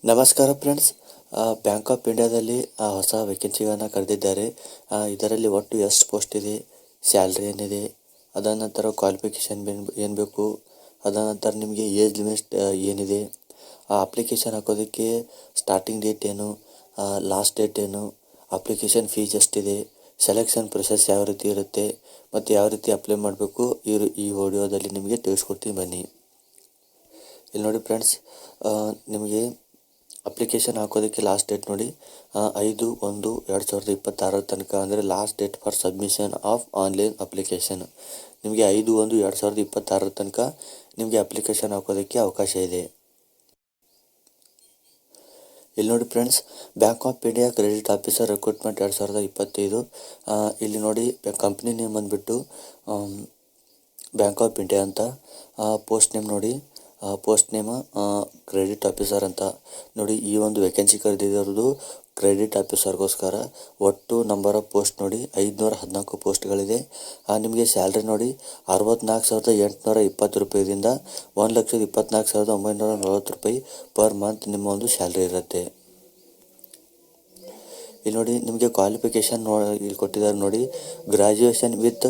ನಮಸ್ಕಾರ friends. Bank of ಇಂಡಿಯಾದಲ್ಲಿ ಹೊಸ ವೇಕೆನ್ಸಿಗಳನ್ನು ಕರೆದಿದ್ದಾರೆ. ಇದರಲ್ಲಿ ಒಟ್ಟು ಎಷ್ಟು ಪೋಸ್ಟ್ ಇದೆ, ಸ್ಯಾಲ್ರಿ ಏನಿದೆ, ಅದಾದ ನಂತರ ಕ್ವಾಲಿಫಿಕೇಷನ್ ಏನು ಬೇಕು, ಅದಾದ ನಂತರ ನಿಮಗೆ ಏಜ್ ಲಿಮಿಟ್ ಏನಿದೆ, ಅಪ್ಲಿಕೇಶನ್ ಹಾಕೋದಕ್ಕೆ ಸ್ಟಾರ್ಟಿಂಗ್ ಡೇಟ್ ಏನು, ಲಾಸ್ಟ್ ಡೇಟ್ ಏನು, ಅಪ್ಲಿಕೇಶನ್ ಫೀಸ್ ಎಷ್ಟಿದೆ, ಸೆಲೆಕ್ಷನ್ ಪ್ರೊಸೆಸ್ ಯಾವ ರೀತಿ ಇರುತ್ತೆ ಮತ್ತು ಯಾವ ರೀತಿ ಅಪ್ಲೈ ಮಾಡಬೇಕು ಈ ವಿಡಿಯೋದಲ್ಲಿ ನಿಮಗೆ ತಿಳಿಸ್ಕೊಡ್ತೀನಿ ಬನ್ನಿ. ಇಲ್ಲಿ ನೋಡಿ ಫ್ರೆಂಡ್ಸ್, ನಿಮಗೆ ಅಪ್ಲಿಕೇಶನ್ ಹಾಕೋದಕ್ಕೆ ಲಾಸ್ಟ್ ಡೇಟ್ ನೋಡಿ 5/1/2026 ತನಕ, ಅಂದರೆ last date for submission of online application. ನಿಮಗೆ 5/1/2026 ತನಕ ನಿಮಗೆ ಅಪ್ಲಿಕೇಶನ್ ಹಾಕೋದಕ್ಕೆ ಅವಕಾಶ ಇದೆ. ಇಲ್ಲಿ ನೋಡಿ friends, bank of India credit officer recruitment 2025. ಇಲ್ಲಿ ನೋಡಿ ಕಂಪ್ನಿ ನೇಮ್ ಬಂದುಬಿಟ್ಟು ಬ್ಯಾಂಕ್ ಆಫ್ ಇಂಡಿಯಾ ಅಂತ. ಪೋಸ್ಟ್ ನೇಮ್ ನೋಡಿ, ಪೋಸ್ಟ್ ನೇಮ್ ಕ್ರೆಡಿಟ್ ಆಫೀಸರ್ ಅಂತ ನೋಡಿ. ಈ ಒಂದು ವೇಕೆನ್ಸಿ ಕರೆದಿರೋದು ಕ್ರೆಡಿಟ್ ಆಫೀಸರ್ಗೋಸ್ಕರ. ಒಟ್ಟು ನಂಬರ್ ಆಫ್ ಪೋಸ್ಟ್ ನೋಡಿ 514 ಪೋಸ್ಟ್ಗಳಿದೆ. ನಿಮಗೆ ಸ್ಯಾಲ್ರಿ ನೋಡಿ 64,820 ರೂಪಾಯಿದಿಂದ 1,24,940 ರೂಪಾಯಿ ಪರ್ ಮಂತ್ ನಿಮ್ಮ ಒಂದು ಸ್ಯಾಲ್ರಿ ಇರುತ್ತೆ. ಇಲ್ಲಿ ನೋಡಿ ನಿಮಗೆ ಕ್ವಾಲಿಫಿಕೇಷನ್ ಇಲ್ಲಿ ಕೊಟ್ಟಿದ್ದಾರೆ ನೋಡಿ. ಗ್ರಾಜ್ಯುಯೇಷನ್ ವಿತ್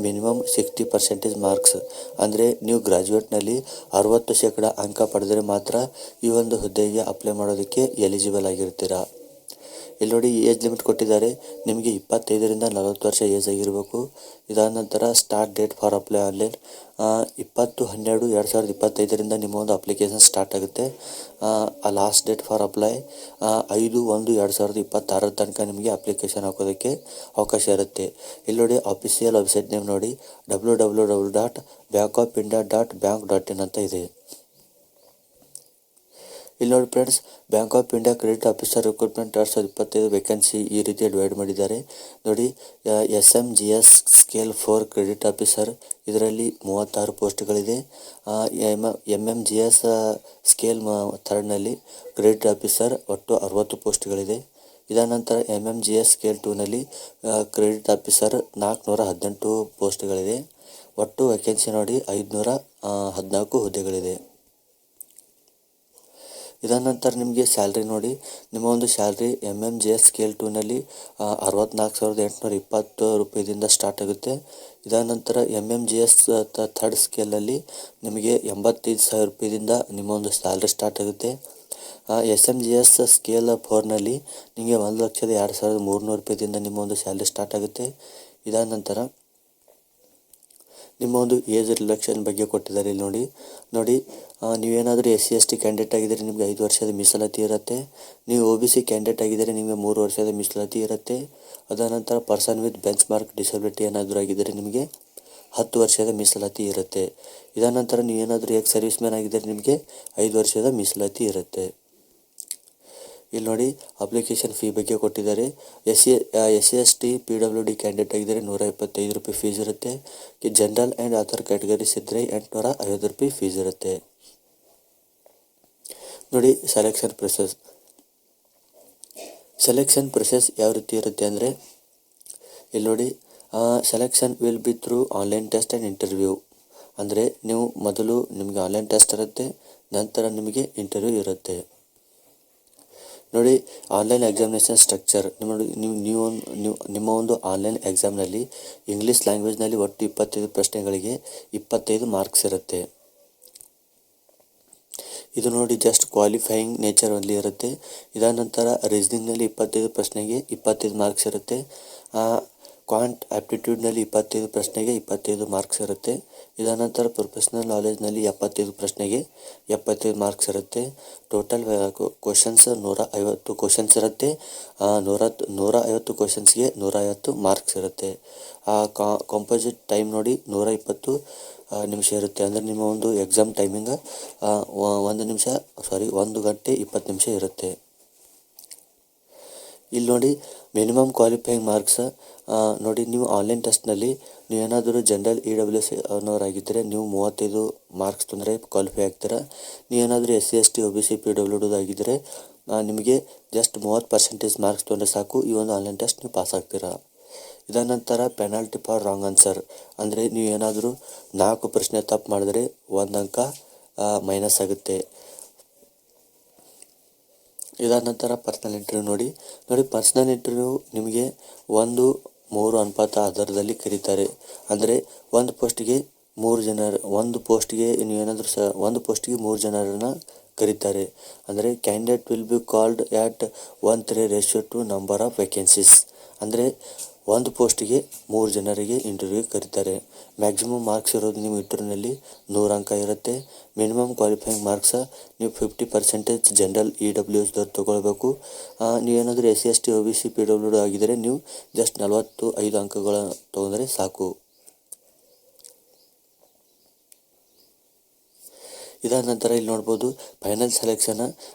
ಮಿನಿಮಮ್ 60% ಮಾರ್ಕ್ಸ್, ಅಂದರೆ ನೀವು ಗ್ರಾಜ್ಯುಯೇಟ್ನಲ್ಲಿ 60% ಅಂಕ ಪಡೆದರೆ ಮಾತ್ರ ಈ ಒಂದು ಹುದ್ದೆಗೆ ಅಪ್ಲೈ ಮಾಡೋದಕ್ಕೆ ಎಲಿಜಿಬಲ್ ಆಗಿರ್ತೀರಾ. ಇಲ್ಲಿ ನೋಡಿ ಏಜ್ ಲಿಮಿಟ್ ಕೊಟ್ಟಿದ್ದಾರೆ. ನಿಮಗೆ 25ರಿಂದ 40 ವರ್ಷ ಏಜ್ ಆಗಿರಬೇಕು. ಇದಾದ ನಂತರ start date for apply online 20/12/2025 ನಿಮ್ಮ ಒಂದು ಅಪ್ಲಿಕೇಶನ್ ಸ್ಟಾರ್ಟ್ ಆಗುತ್ತೆ. ಲಾಸ್ಟ್ ಡೇಟ್ ಫಾರ್ ಅಪ್ಲೈ 5/1/2026 ತನಕ ನಿಮಗೆ ಅಪ್ಲಿಕೇಶನ್ ಹಾಕೋದಕ್ಕೆ ಅವಕಾಶ ಇರುತ್ತೆ. ಇಲ್ಲಿ ನೋಡಿ ಅಫಿಷಿಯಲ್ ವೆಬ್ಸೈಟ್ ನೇಮ್ ನೋಡಿ www.bankofIndia.bank.in ಅಂತ ಇದೆ. ಇಲ್ಲಿ ನೋಡಿ friends, bank of India credit officer recruitment 2025 vacancy ಈ ರೀತಿ ಡಿವೈಡ್ ಮಾಡಿದ್ದಾರೆ ನೋಡಿ. SMGS ಸ್ಕೇಲ್ 4 ಕ್ರೆಡಿಟ್ ಆಫೀಸರ್, ಇದರಲ್ಲಿ 36 ಪೋಸ್ಟ್ಗಳಿದೆ. MMGS ಸ್ಕೇಲ್ 3ನಲ್ಲಿ ಕ್ರೆಡಿಟ್ ಆಫೀಸರ್ ಒಟ್ಟು 60 ಪೋಸ್ಟ್ಗಳಿದೆ. ಇದಾದ ನಂತರ MMGS ಸ್ಕೇಲ್ 2ನಲ್ಲಿ ಕ್ರೆಡಿಟ್ ಆಫೀಸರ್ 418 ಪೋಸ್ಟ್ಗಳಿದೆ. ಒಟ್ಟು ವೇಕೆನ್ಸಿ ನೋಡಿ 514 ಹುದ್ದೆಗಳಿದೆ. ಇದಾದ ನಂತರ ನಿಮಗೆ ಸ್ಯಾಲ್ರಿ ನೋಡಿ, ನಿಮ್ಮ ಒಂದು ಸ್ಯಾಲ್ರಿ MMGS ಸ್ಕೇಲ್ 2ನಲ್ಲಿ 64,820 ರೂಪಾಯಿದಿಂದ ಸ್ಟಾರ್ಟ್ ಆಗುತ್ತೆ. ಇದಾದ ನಂತರ MMGS ಥರ್ಡ್ ಸ್ಕೇಲಲ್ಲಿ ನಿಮಗೆ 85,000 ರೂಪಾಯಿದಿಂದ ನಿಮ್ಮ ಒಂದು ಸ್ಯಾಲ್ರಿ ಸ್ಟಾರ್ಟ್ ಆಗುತ್ತೆ. SMGS ಸ್ಕೇಲ್ 4ನಲ್ಲಿ ನಿಮಗೆ 1,02,300 ರೂಪಾಯಿದಿಂದ ನಿಮ್ಮ ಒಂದು ಸ್ಯಾಲ್ರಿ ಸ್ಟಾರ್ಟ್ ಆಗುತ್ತೆ. ಇದಾದ ನಂತರ ನಿಮ್ಮ ಒಂದು ಏಜ್ ರಿಲೆಕ್ಷನ್ ಬಗ್ಗೆ ಕೊಟ್ಟಿದ್ದಾರೆ. ಇಲ್ಲಿ ನೋಡಿ ನೀವೇನಾದರೂ SC/ST ಕ್ಯಾಂಡಿಡೇಟ್ ಆಗಿದ್ದರೆ ನಿಮಗೆ 5 ವರ್ಷದ ಮೀಸಲಾತಿ ಇರುತ್ತೆ. ನೀವು OBC ಕ್ಯಾಂಡಿಡೇಟ್ ಆಗಿದ್ದರೆ ನಿಮಗೆ 3 ವರ್ಷದ ಮೀಸಲಾತಿ ಇರುತ್ತೆ. ಅದಾದ ನಂತರ person with bench mark disability ಏನಾದರೂ ಆಗಿದ್ದರೆ ನಿಮಗೆ 10 ವರ್ಷದ ಮೀಸಲಾತಿ ಇರುತ್ತೆ. ಇದಾದ ನಂತರ ನೀವೇನಾದರೂ ಸರ್ವಿಸ್ ಮ್ಯಾನ್ ಆಗಿದ್ದರೆ ನಿಮಗೆ 5 ವರ್ಷದ ಮೀಸಲಾತಿ ಇರುತ್ತೆ. ಇಲ್ಲಿ ನೋಡಿ ಅಪ್ಲಿಕೇಶನ್ ಫೀ ಬಗ್ಗೆ ಕೊಟ್ಟಿದ್ದಾರೆ. SC/ST PWD ಕ್ಯಾಂಡಿಡೇಟ್ ಆಗಿದ್ದರೆ 125 ರೂಪಾಯಿ ಫೀಸ್ ಇರುತ್ತೆ. ಜನರಲ್ ಆ್ಯಂಡ್ ಅದರ್ ಕ್ಯಾಟಗರೀಸ್ ಇದ್ದರೆ 850 ರೂಪಾಯಿ ಫೀಸ್ ಇರುತ್ತೆ. ನೋಡಿ ಸೆಲೆಕ್ಷನ್ ಪ್ರೊಸೆಸ್ ಯಾವ ರೀತಿ ಇರುತ್ತೆ ಅಂದರೆ, ಇಲ್ಲಿ ನೋಡಿ selection will be through online test and interview. ಅಂದರೆ ನೀವು ಮೊದಲು ನಿಮಗೆ ಆನ್ಲೈನ್ ಟೆಸ್ಟ್ ಇರುತ್ತೆ, ನಂತರ ನಿಮಗೆ ಇಂಟರ್ವ್ಯೂ ಇರುತ್ತೆ. ನೋಡಿ ಆನ್ಲೈನ್ ಎಕ್ಸಾಮಿನೇಷನ್ ಸ್ಟ್ರಕ್ಚರ್ ನಿಮ್ಮ ಒಂದು ಆನ್ಲೈನ್ ಎಕ್ಸಾಮ್ನಲ್ಲಿ ಇಂಗ್ಲೀಷ್ ಲ್ಯಾಂಗ್ವೇಜ್ನಲ್ಲಿ ಒಟ್ಟು 25 ಪ್ರಶ್ನೆಗಳಿಗೆ 25 ಮಾರ್ಕ್ಸ್ ಇರುತ್ತೆ. ಇದು ನೋಡಿ ಜಸ್ಟ್ ಕ್ವಾಲಿಫೈಯಿಂಗ್ ನೇಚರ್ ಅಲ್ಲಿ ಇರುತ್ತೆ. ಇದಾದ ನಂತರ ರೀಸನಿಂಗ್ನಲ್ಲಿ 25 ಪ್ರಶ್ನೆಗೆ 25 ಮಾರ್ಕ್ಸ್ ಇರುತ್ತೆ. ಕ್ವಾಂಟ್ ಆಪ್ಟಿಟ್ಯೂಡ್ನಲ್ಲಿ 25 ಪ್ರಶ್ನೆಗೆ 25 ಮಾರ್ಕ್ಸ್ ಇರುತ್ತೆ. ಇದಾದ ನಂತರ ಪ್ರೊಫೆಷ್ನಲ್ ನಾಲೆಜ್ನಲ್ಲಿ 75 ಪ್ರಶ್ನೆಗೆ 75 ಮಾರ್ಕ್ಸ್ ಇರುತ್ತೆ. ಟೋಟಲ್ ಕ್ವಶನ್ಸ್ 150 ಕ್ವಶನ್ಸ್ ಇರುತ್ತೆ. 150 ಕ್ವಶನ್ಸ್ಗೆ 150 ಮಾರ್ಕ್ಸ್ ಇರುತ್ತೆ. ಕಾಂಪೋಸಿಟ್ ಟೈಮ್ ನೋಡಿ 120 ನಿಮಿಷ ಇರುತ್ತೆ. ಅಂದರೆ ನಿಮ್ಮ ಒಂದು ಎಕ್ಸಾಮ್ ಟೈಮಿಂಗ್ 1 ಗಂಟೆ 20 ನಿಮಿಷ ಇರುತ್ತೆ. ಇಲ್ಲಿ ನೋಡಿ ಮಿನಿಮಮ್ ಕ್ವಾಲಿಫೈಯಿಂಗ್ ಮಾರ್ಕ್ಸ್ ನೋಡಿ. ನೀವು ಆನ್ಲೈನ್ ಟೆಸ್ಟ್ನಲ್ಲಿ ನೀವೇನಾದರೂ ಜನರಲ್ EWS ಅನ್ನೋರಾಗಿದ್ದರೆ ನೀವು 35 ಮಾರ್ಕ್ಸ್ ತೊಂದರೆ ಕ್ವಾಲಿಫೈ ಆಗ್ತೀರಾ. ನೀವೇನಾದರೂ SC/ST OBC PWD ಆಗಿದ್ದರೆ ನಿಮಗೆ ಜಸ್ಟ್ 30% ಮಾರ್ಕ್ಸ್ ತೊಂದರೆ ಸಾಕು, ಈ ಒಂದು ಆನ್ಲೈನ್ ಟೆಸ್ಟ್ ನೀವು ಪಾಸ್ ಆಗ್ತೀರಾ. ಇದಾದ ನಂತರ ಪೆನಾಲ್ಟಿ ಫಾರ್ ರಾಂಗ್ ಆನ್ಸರ್, ಅಂದರೆ ನೀವೇನಾದರೂ 4 ಪ್ರಶ್ನೆ ತಪ್ಪು ಮಾಡಿದ್ರೆ 1 ಅಂಕ ಮೈನಸ್ ಆಗುತ್ತೆ. ಇದಾದ ನಂತರ ಪರ್ಸ್ನಲ್ ಇಂಟರ್ವ್ಯೂ ನೋಡಿ ಪರ್ಸ್ನಲ್ ಇಂಟರ್ವ್ಯೂ ನಿಮಗೆ 1:3 ಅನುಪಾತ ಆಧಾರದಲ್ಲಿ ಕರೀತಾರೆ. ಅಂದರೆ ಒಂದು ಪೋಸ್ಟಿಗೆ 3 ಜನರನ್ನು ಕರೀತಾರೆ. ಅಂದರೆ candidate will be called at 1:3 ratio to number of vacancies. ಅಂದರೆ ಒಂದು ಪೋಸ್ಟಿಗೆ 3 ಜನರಿಗೆ ಇಂಟರ್ವ್ಯೂ ಕರೀತಾರೆ. ಮ್ಯಾಕ್ಸಿಮಮ್ ಮಾರ್ಕ್ಸ್ ಇರೋದು ನಿಮ್ಮ ಇಂಟರ್ವ್ಯೂನಲ್ಲಿ 100 ಅಂಕ ಇರುತ್ತೆ. ಮಿನಿಮಮ್ ಕ್ವಾಲಿಫೈಯಿಂಗ್ ಮಾರ್ಕ್ಸ್ ನೀವು 50% ಜನರಲ್ EWS ತೊಗೊಳ್ಬೇಕು. ನೀವೇನಾದರೂ SC ST OBC PWD ಆಗಿದ್ದರೆ ನೀವು ಜಸ್ಟ್ 45 ಅಂಕಗಳ ತೊಗೊಂಡ್ರೆ ಸಾಕು. ಇದಾದ ನಂತರ ಇಲ್ಲಿ ನೋಡ್ಬೋದು ಫೈನಲ್ ಸೆಲೆಕ್ಷನ್.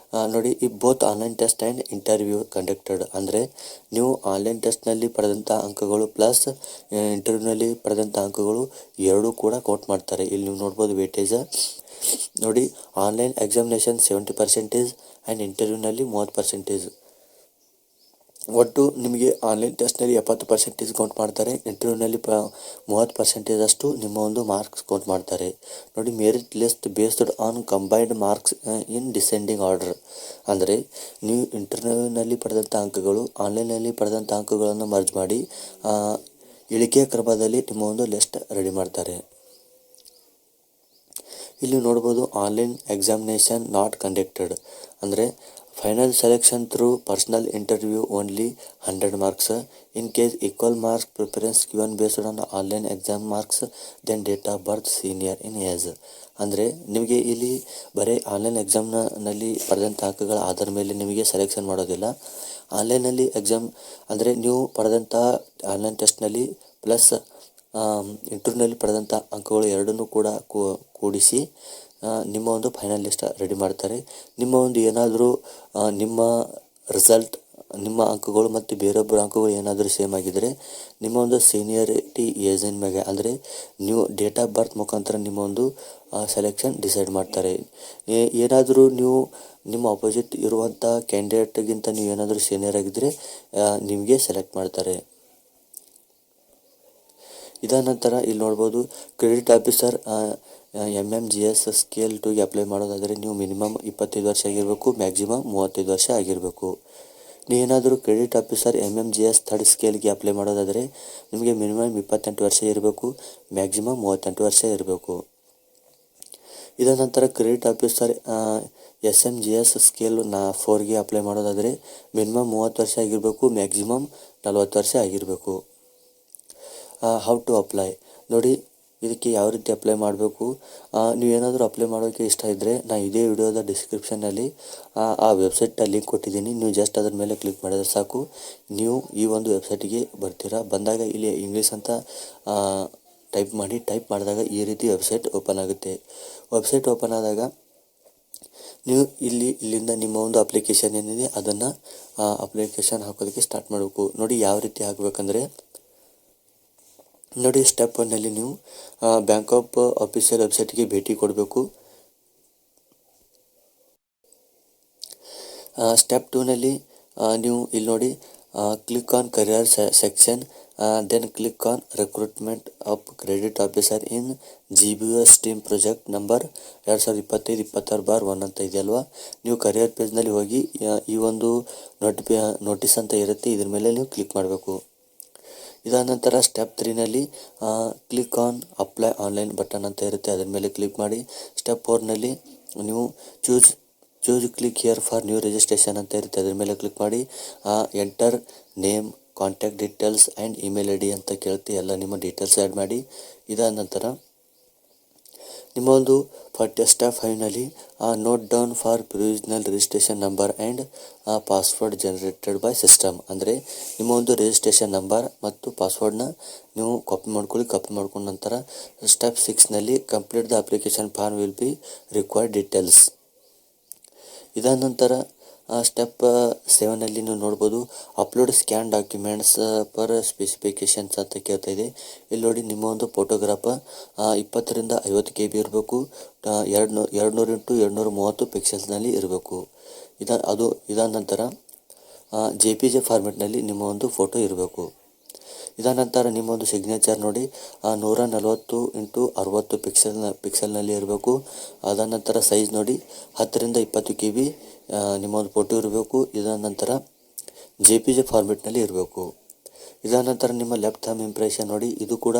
ನೋಡಿ ಈ both online test and interview conducted. ಅಂದರೆ ನೀವು ಆನ್ಲೈನ್ ಟೆಸ್ಟ್ನಲ್ಲಿ ಪಡೆದಂಥ ಅಂಕಗಳು ಪ್ಲಸ್ ಇಂಟರ್ವ್ಯೂನಲ್ಲಿ ಪಡೆದಂಥ ಅಂಕಗಳು ಎರಡೂ ಕೂಡ ಕೌಂಟ್ ಮಾಡ್ತಾರೆ. ಇಲ್ಲಿ ನೀವು ನೋಡ್ಬೋದು ವೇಟೇಜ್. ನೋಡಿ ಆನ್ಲೈನ್ ಎಕ್ಸಾಮಿನೇಷನ್ 70% ಆ್ಯಂಡ್ ಇಂಟರ್ವ್ಯೂನಲ್ಲಿ 30%. ಒಟ್ಟು ನಿಮಗೆ ಆನ್ಲೈನ್ ಟೆಸ್ಟ್ನಲ್ಲಿ 70% ಕೌಂಟ್ ಮಾಡ್ತಾರೆ. ಇಂಟರ್ವ್ಯೂನಲ್ಲಿ 30% ಅಷ್ಟು ನಿಮ್ಮ ಒಂದು ಮಾರ್ಕ್ಸ್ ಕೌಂಟ್ ಮಾಡ್ತಾರೆ. ನೋಡಿ merit list based on combined marks in descending order. ಅಂದರೆ ನೀವು ಇಂಟರ್ವ್ಯೂನಲ್ಲಿ ಪಡೆದಂಥ ಅಂಕಗಳು ಆನ್ಲೈನಲ್ಲಿ ಪಡೆದಂಥ ಅಂಕಗಳನ್ನು ಮರ್ಜ್ ಮಾಡಿ ಇಳಿಕೆಯ ಕ್ರಮದಲ್ಲಿ ನಿಮ್ಮ ಒಂದು ಲಿಸ್ಟ್ ರೆಡಿ ಮಾಡ್ತಾರೆ. ಇಲ್ಲಿ ನೋಡ್ಬೋದು ಆನ್ಲೈನ್ ಎಕ್ಸಾಮಿನೇಷನ್ ನಾಟ್ ಕಂಡಕ್ಟೆಡ್. ಅಂದರೆ final selection through personal interview only 100 marks. In case equal marks preference given based on online exam marks then date of birth senior in age. ಅಂದರೆ ನಿಮಗೆ ಇಲ್ಲಿ ಬರೀ online ಎಕ್ಸಾಮ್ನಲ್ಲಿ ಪಡೆದಂಥ ಅಂಕಗಳ ಆಧಾರ ಮೇಲೆ ನಿಮಗೆ ಸೆಲೆಕ್ಷನ್ ಮಾಡೋದಿಲ್ಲ. ಆನ್ಲೈನಲ್ಲಿ ಎಕ್ಸಾಮ್ ಅಂದರೆ ನೀವು ಪಡೆದಂಥ ಆನ್ಲೈನ್ ಟೆಸ್ಟ್ನಲ್ಲಿ ಪ್ಲಸ್ ಇಂಟರ್ವ್ಯೂನಲ್ಲಿ ಪಡೆದಂಥ ಅಂಕಗಳು ಎರಡನ್ನೂ ಕೂಡ ಕೂಡಿಸಿ ನಿಮ್ಮ ಒಂದು ಫೈನಲ್ ಲಿಸ್ಟ್ ರೆಡಿ ಮಾಡ್ತಾರೆ. ನಿಮ್ಮ ಒಂದು ಏನಾದರೂ ನಿಮ್ಮ ರಿಸಲ್ಟ್ ನಿಮ್ಮ ಅಂಕಗಳು ಮತ್ತು ಬೇರೊಬ್ಬರ ಅಂಕಗಳು ಏನಾದರೂ ಸೇಮ್ ಆಗಿದ್ದರೆ ನಿಮ್ಮ ಒಂದು ಸೀನಿಯರಿಟಿ ಏಜಿನ ಮೇಲೆ ಅಂದರೆ ನೀವು ಡೇಟ್ ಆಫ್ ಬರ್ತ್ ಮುಖಾಂತರ ನಿಮ್ಮ ಒಂದು ಸೆಲೆಕ್ಷನ್ ಡಿಸೈಡ್ ಮಾಡ್ತಾರೆ. ಏನಾದರೂ ನೀವು ನಿಮ್ಮ ಅಪೋಸಿಟ್ ಇರುವಂಥ ಕ್ಯಾಂಡಿಡೇಟ್ಗಿಂತ ನೀವು ಏನಾದರೂ ಸೀನಿಯರ್ ಆಗಿದ್ದರೆ ನಿಮಗೆ ಸೆಲೆಕ್ಟ್ ಮಾಡ್ತಾರೆ. ಇದಾದ ನಂತರ ಇಲ್ಲಿ ನೋಡ್ಬೋದು ಕ್ರೆಡಿಟ್ ಆಫೀಸರ್ MMGS ಸ್ಕೇಲ್ 2ಗೆ ಅಪ್ಲೈ ಮಾಡೋದಾದರೆ ನೀವು ಮಿನಿಮಮ್ 25 ವರ್ಷ ಆಗಿರಬೇಕು, ಮ್ಯಾಕ್ಸಿಮಮ್ 35 ವರ್ಷ ಆಗಿರಬೇಕು. ನೀವೇನಾದರೂ ಕ್ರೆಡಿಟ್ ಆಫೀಸರ್ MMGS 3rd ಸ್ಕೇಲ್ಗೆ ಅಪ್ಲೈ ಮಾಡೋದಾದರೆ ನಿಮಗೆ ಮಿನಿಮಮ್ 28 ವರ್ಷ ಇರಬೇಕು, ಮ್ಯಾಕ್ಸಿಮಮ್ 38 ವರ್ಷ ಇರಬೇಕು. ಇದಾದ ನಂತರ ಕ್ರೆಡಿಟ್ ಆಫೀಸರ್ SMGS ಸ್ಕೇಲ್ 4ಗೆ ಅಪ್ಲೈ ಮಾಡೋದಾದರೆ ಮಿನಿಮಮ್ 30 ವರ್ಷ ಆಗಿರಬೇಕು, ಮ್ಯಾಕ್ಸಿಮಮ್ 40 ವರ್ಷ ಆಗಿರಬೇಕು. ಹೌ ಟು ಅಪ್ಲೈ ನೋಡಿ ಇದಕ್ಕೆ ಯಾವ ರೀತಿ ಅಪ್ಲೈ ಮಾಡಬೇಕು. ನೀವೇನಾದರೂ ಅಪ್ಲೈ ಮಾಡೋಕ್ಕೆ ಇಷ್ಟ ಇದ್ದರೆ ನಾನು ಇದೇ ವಿಡಿಯೋದ ಡಿಸ್ಕ್ರಿಪ್ಷನ್ನಲ್ಲಿ ಆ ವೆಬ್ಸೈಟ್ ಲಿಂಕ್ ಕೊಟ್ಟಿದ್ದೀನಿ. ನೀವು ಜಸ್ಟ್ ಅದರ ಮೇಲೆ ಕ್ಲಿಕ್ ಮಾಡಿದ್ರೆ ಸಾಕು, ನೀವು ಈ ಒಂದು ವೆಬ್ಸೈಟಿಗೆ ಬರ್ತೀರಾ. ಬಂದಾಗ ಇಲ್ಲಿ ಇಂಗ್ಲೀಷ್ ಅಂತ ಟೈಪ್ ಮಾಡಿದಾಗ ಈ ರೀತಿ ವೆಬ್ಸೈಟ್ ಓಪನ್ ಆಗುತ್ತೆ. ವೆಬ್ಸೈಟ್ ಓಪನ್ ಆದಾಗ ನೀವು ಇಲ್ಲಿಂದ ನಿಮ್ಮ ಒಂದು ಅಪ್ಲಿಕೇಶನ್ ಏನಿದೆ ಅದನ್ನು ಅಪ್ಲಿಕೇಶನ್ ಹಾಕೋದಕ್ಕೆ ಸ್ಟಾರ್ಟ್ ಮಾಡಬೇಕು. ನೋಡಿ ಯಾವ ರೀತಿ ಹಾಕಬೇಕಂದ್ರೆ ನೋಡಿ ಸ್ಟೆಪ್ 1ನಲ್ಲಿ ನೀವು ಬ್ಯಾಂಕ್ ಆಫ್ ಅಫಿಷಿಯಲ್ ವೆಬ್ಸೈಟ್ಗೆ ಭೇಟಿ ಕೊಡಬೇಕು. ಸ್ಟೆಪ್ 2ನಲ್ಲಿ ನೀವು ಇಲ್ಲಿ ನೋಡಿ click on career section, then click on recruitment of credit officer in GBS team project number 2025-26/1 ಅಂತ ಇದೆಯಲ್ವಾ. ನೀವು ಕರಿಯರ್ ಪೇಜ್ನಲ್ಲಿ ಹೋಗಿ ಈ ಒಂದು ನೋಟಿಸ್ ಅಂತ ಇರುತ್ತೆ, ಇದ್ರ ಮೇಲೆ ನೀವು ಕ್ಲಿಕ್ ಮಾಡಬೇಕು. ಇದಾದ ನಂತರ ಸ್ಟೆಪ್ 3ನಲ್ಲಿ click on apply online button ಅಂತ ಇರುತ್ತೆ, ಅದರ ಮೇಲೆ ಕ್ಲಿಕ್ ಮಾಡಿ. ಸ್ಟೆಪ್ 4ನಲ್ಲಿ ನೀವು choose click here for new registration ಅಂತ ಇರುತ್ತೆ, ಅದರ ಮೇಲೆ ಕ್ಲಿಕ್ ಮಾಡಿ. Enter name, contact details and email ID ಅಂತ ಕೇಳುತ್ತೆ, ಎಲ್ಲ ನಿಮ್ಮ ಡೀಟೇಲ್ಸ್ ಆ್ಯಡ್ ಮಾಡಿ. ಇದಾದ ನಂತರ ನಿಮ್ಮ ಒಂದು ಸ್ಟೆಪ್ 5ನಲ್ಲಿ note down for provisional registration number and password generated by system. ಅಂದರೆ ನಿಮ್ಮ ಒಂದು ರಿಜಿಸ್ಟ್ರೇಷನ್ ನಂಬರ್ ಮತ್ತು ಪಾಸ್ವರ್ಡ್ನ ನೀವು ಕಾಪಿ ಮಾಡ್ಕೊಂಡ ನಂತರ ಸ್ಟೆಪ್ 6ನಲ್ಲಿ complete the application form will be required details. ಇದಾದ ನಂತರ ಸ್ಟೆಪ್ 7ನಲ್ಲಿ ನೀವು ನೋಡ್ಬೋದು upload scan documents per specifications ಅಂತ ಕೇಳ್ತಾ ಇದೆ. ಇಲ್ಲಿ ನೋಡಿ ನಿಮ್ಮ ಒಂದು ಫೋಟೋಗ್ರಾಫ್ 20 to 50 KB ಇರಬೇಕು, 200 x 230 ಪಿಕ್ಸೆಲ್ಸ್ನಲ್ಲಿ ಇರಬೇಕು. ಇದಾದ ನಂತರ JPG ಫಾರ್ಮೆಟ್ನಲ್ಲಿ ನಿಮ್ಮ ಒಂದು ಫೋಟೋ ಇರಬೇಕು. ಇದಾದ ನಂತರ ನಿಮ್ಮೊಂದು ಸಿಗ್ನೇಚರ್ ನೋಡಿ 140x60 ಪಿಕ್ಸೆಲ್ನಲ್ಲಿ ಇರಬೇಕು. ಅದಾದ ನಂತರ ಸೈಜ್ ನೋಡಿ 10ರಿಂದ 20 KB ನಿಮ್ಮೊಂದು ಫೋಟೋ ಇರಬೇಕು. ಇದಾದ ನಂತರ JPG ಫಾರ್ಮೆಟ್ನಲ್ಲಿ ಇರಬೇಕು. ಇದಾದ ನಂತರ ನಿಮ್ಮ ಲೆಫ್ಟ್ ಥಂಬ್ ಇಂಪ್ರೆಷನ್ ನೋಡಿ, ಇದು ಕೂಡ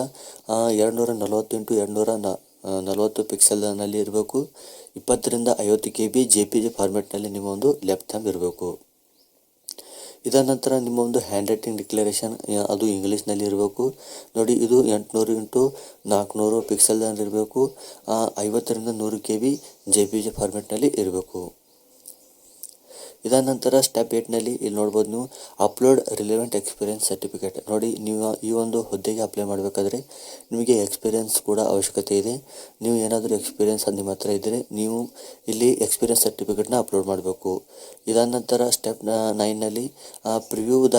240x240 ಪಿಕ್ಸೆಲ್ನಲ್ಲಿ ಇರಬೇಕು. 20ರಿಂದ 50 KB JPG ಫಾರ್ಮೆಟ್ನಲ್ಲಿ ನಿಮ್ಮ ಒಂದು ಲೆಫ್ಟ್ ಥಂಬ್ ಇರಬೇಕು. ಇದಾದ ನಂತರ ನಿಮ್ಮ ಒಂದು ಹ್ಯಾಂಡ್ ರೈಟಿಂಗ್ ಡಿಕ್ಲರೇಷನ್ ಅದು ಇಂಗ್ಲೀಷ್ನಲ್ಲಿ ಇರಬೇಕು ನೋಡಿ. ಇದು 800x400 ಪಿಕ್ಸೆಲ್ನಲ್ಲಿ ಇರಬೇಕು. 50ರಿಂದ 100 KB JPG ಫಾರ್ಮೆಟ್ನಲ್ಲಿ ಇರಬೇಕು. ಇದಾದ ನಂತರ ಸ್ಟೆಪ್ 8ನಲ್ಲಿ ಇಲ್ಲಿ ನೋಡ್ಬೋದು ನೀವು ಅಪ್ಲೋಡ್ ರಿಲೆವೆಂಟ್ ಎಕ್ಸ್ಪೀರಿಯನ್ಸ್ ಸರ್ಟಿಫಿಕೇಟ್ ನೋಡಿ. ನೀವು ಈ ಒಂದು ಹುದ್ದೆಗೆ ಅಪ್ಲೈ ಮಾಡಬೇಕಾದ್ರೆ ನಿಮಗೆ ಎಕ್ಸ್ಪೀರಿಯನ್ಸ್ ಕೂಡ ಅವಶ್ಯಕತೆ ಇದೆ. ನೀವು ಏನಾದರೂ ಎಕ್ಸ್ಪೀರಿಯನ್ಸ್ ನಿಮ್ಮ ಹತ್ರ ಇದ್ದರೆ ನೀವು ಇಲ್ಲಿ ಎಕ್ಸ್ಪೀರಿಯನ್ಸ್ ಸರ್ಟಿಫಿಕೇಟ್ನ ಅಪ್ಲೋಡ್ ಮಾಡಬೇಕು. ಇದಾದ ನಂತರ ಸ್ಟೆಪ್ 9ನಲ್ಲಿ preview the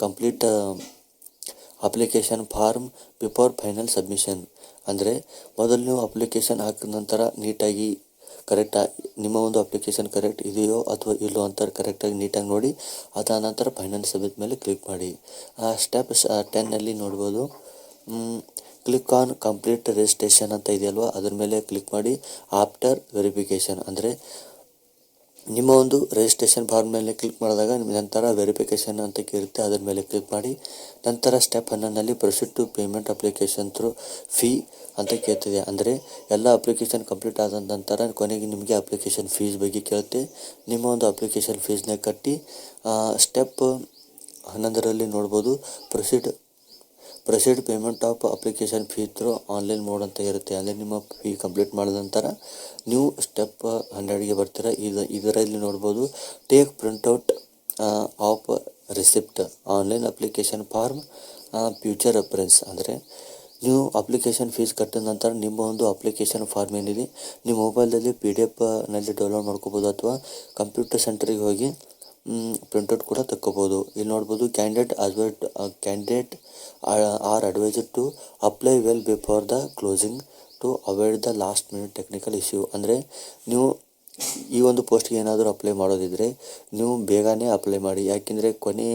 complete application form before final submission. ಅಂದರೆ ಮೊದಲು ನೀವು ಅಪ್ಲಿಕೇಶನ್ ಹಾಕಿದ ನಂತರ ನೀಟಾಗಿ ನಿಮ್ಮ ಒಂದು ಅಪ್ಲಿಕೇಶನ್ ಕರೆಕ್ಟ್ ಇದೆಯೋ ಅಥವಾ ಇಲ್ಲೋ ಅಂತ ಕರೆಕ್ಟಾಗಿ ನೀಟಾಗಿ ನೋಡಿ. ಅದಾದ ನಂತರ ಫೈನಲ್ ಸಬ್ಮಿಟ್ ಮೇಲೆ ಕ್ಲಿಕ್ ಮಾಡಿ. ಸ್ಟೆಪ್ 10ನಲ್ಲಿ ನೋಡ್ಬೋದು ಕ್ಲಿಕ್ ಆನ್ ಕಂಪ್ಲೀಟ್ ರಿಜಿಸ್ಟ್ರೇಷನ್ ಅಂತ ಇದೆಯಲ್ವ, ಅದ್ರ ಮೇಲೆ ಕ್ಲಿಕ್ ಮಾಡಿ. ಆಫ್ಟರ್ ವೆರಿಫಿಕೇಷನ್ ಅಂದರೆ ನಿಮ್ಮ ಒಂದು ರಿಜಿಸ್ಟ್ರೇಷನ್ ಫಾರ್ಮ್ ಮೇಲೆ ಕ್ಲಿಕ್ ಮಾಡಿದಾಗ ನಂತರ ವೆರಿಫಿಕೇಷನ್ ಅಂತ ಕೇಳುತ್ತೆ, ಅದರ ಮೇಲೆ ಕ್ಲಿಕ್ ಮಾಡಿ. ನಂತರ ಸ್ಟೆಪ್ 11ನಲ್ಲಿ proceed to payment application through fee ಅಂತ ಕೇಳ್ತಿದೆ. ಅಂದರೆ ಎಲ್ಲ ಅಪ್ಲಿಕೇಶನ್ ಕಂಪ್ಲೀಟ್ ಆದ ನಂತರ ಕೊನೆಗೆ ನಿಮಗೆ ಅಪ್ಲಿಕೇಶನ್ ಫೀಸ್ ಬಗ್ಗೆ ಕೇಳುತ್ತೆ. ನಿಮ್ಮ ಒಂದು ಅಪ್ಲಿಕೇಶನ್ ಫೀಸ್ನ ಕಟ್ಟಿ ಸ್ಟೆಪ್ 11ರಲ್ಲಿ ನೋಡ್ಬೋದು proceed payment of application fee through online mode ಅಂತ ಇರುತ್ತೆ. ಅಂದರೆ ನಿಮ್ಮ ಫೀ ಕಂಪ್ಲೀಟ್ ಮಾಡಿದ ನಂತರ ನೀವು ಸ್ಟೆಪ್ 12ಗೆ ಬರ್ತೀರ. ಇದರಲ್ಲಿ ನೋಡ್ಬೋದು take printout of receipt online application form future reference. ಅಂದರೆ ನೀವು ಅಪ್ಲಿಕೇಶನ್ ಫೀಸ್ ಕಟ್ಟಿದ ನಂತರ ನಿಮ್ಮ ಒಂದು ಅಪ್ಲಿಕೇಶನ್ ಫಾರ್ಮ್ ಏನಿದೆ ನೀವು ಮೊಬೈಲಲ್ಲಿ PDF ಡೌನ್ಲೋಡ್ ಮಾಡ್ಕೋಬೋದು ಅಥವಾ ಕಂಪ್ಯೂಟರ್ ಸೆಂಟರಿಗೆ ಹೋಗಿ ಪ್ರಿಂಟ್ಔಟ್ ಕೂಡ ತಕ್ಕೋಬೋದು. ಇಲ್ಲಿ ನೋಡ್ಬೋದು candidate are advised to apply well before the closing to avoid the last minute technical issue. ಅಂದರೆ ನೀವು ಈ ಒಂದು ಪೋಸ್ಟ್ಗೆ ಏನಾದರೂ ಅಪ್ಲೈ ಮಾಡೋದಿದ್ದರೆ ನೀವು ಬೇಗನೆ ಅಪ್ಲೈ ಮಾಡಿ. ಯಾಕೆಂದರೆ ಕೊನೆ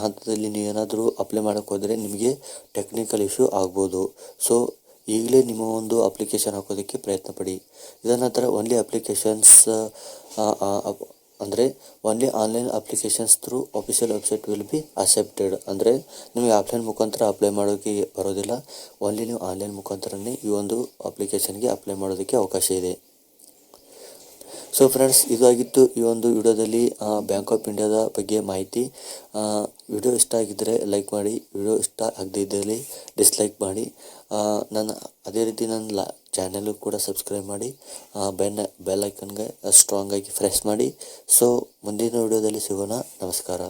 ಹಂತದಲ್ಲಿ ನೀವು ಏನಾದರೂ ಅಪ್ಲೈ ಮಾಡೋಕ್ಕೆ ಹೋದರೆ ನಿಮಗೆ ಟೆಕ್ನಿಕಲ್ ಇಶ್ಯೂ ಆಗ್ಬೋದು. ಸೊ ಈಗಲೇ ನಿಮ್ಮ ಒಂದು ಅಪ್ಲಿಕೇಶನ್ ಹಾಕೋದಕ್ಕೆ ಪ್ರಯತ್ನ ಪಡಿ. ಇದರ ನಂತರ ಓನ್ಲಿ ಅಪ್ಲಿಕೇಶನ್ಸ್ ಅಂದರೆ only online applications through official website will be accepted. ಅಂದರೆ ನಿಮಗೆ ಆಫ್ಲೈನ್ ಮುಖಾಂತರ ಅಪ್ಲೈ ಮಾಡೋಕ್ಕೆ ಬರೋದಿಲ್ಲ. ಓನ್ಲಿ ನೀವು ಆನ್ಲೈನ್ ಮುಖಾಂತರನೇ ಈ ಒಂದು ಅಪ್ಲಿಕೇಶನ್ಗೆ ಅಪ್ಲೈ ಮಾಡೋದಕ್ಕೆ ಅವಕಾಶ ಇದೆ. ಸೊ ಫ್ರೆಂಡ್ಸ್, ಇದಾಗಿತ್ತು ಈ ಒಂದು ವಿಡಿಯೋದಲ್ಲಿ ಬ್ಯಾಂಕ್ ಆಫ್ ಇಂಡಿಯಾದ ಬಗ್ಗೆ ಮಾಹಿತಿ. ವಿಡಿಯೋ ಇಷ್ಟ ಆಗಿದ್ದರೆ ಲೈಕ್ ಮಾಡಿ, ವಿಡಿಯೋ ಇಷ್ಟ ಆಗದೇ ಇದ್ದಲ್ಲಿ ಡಿಸ್ಲೈಕ್ ಮಾಡಿ. ಅದೇ ರೀತಿ ನನ್ನ ಚಾನಲ್ಗೂ ಕೂಡ ಸಬ್ಸ್ಕ್ರೈಬ್ ಮಾಡಿ. ಬೆಲ್ ಐಕನ್ಗೆ ಸ್ಟ್ರಾಂಗಾಗಿ ಪ್ರೆಸ್ ಮಾಡಿ. ಸೊ ಮುಂದಿನ ವಿಡಿಯೋದಲ್ಲಿ ಸಿಗೋಣ. ನಮಸ್ಕಾರ.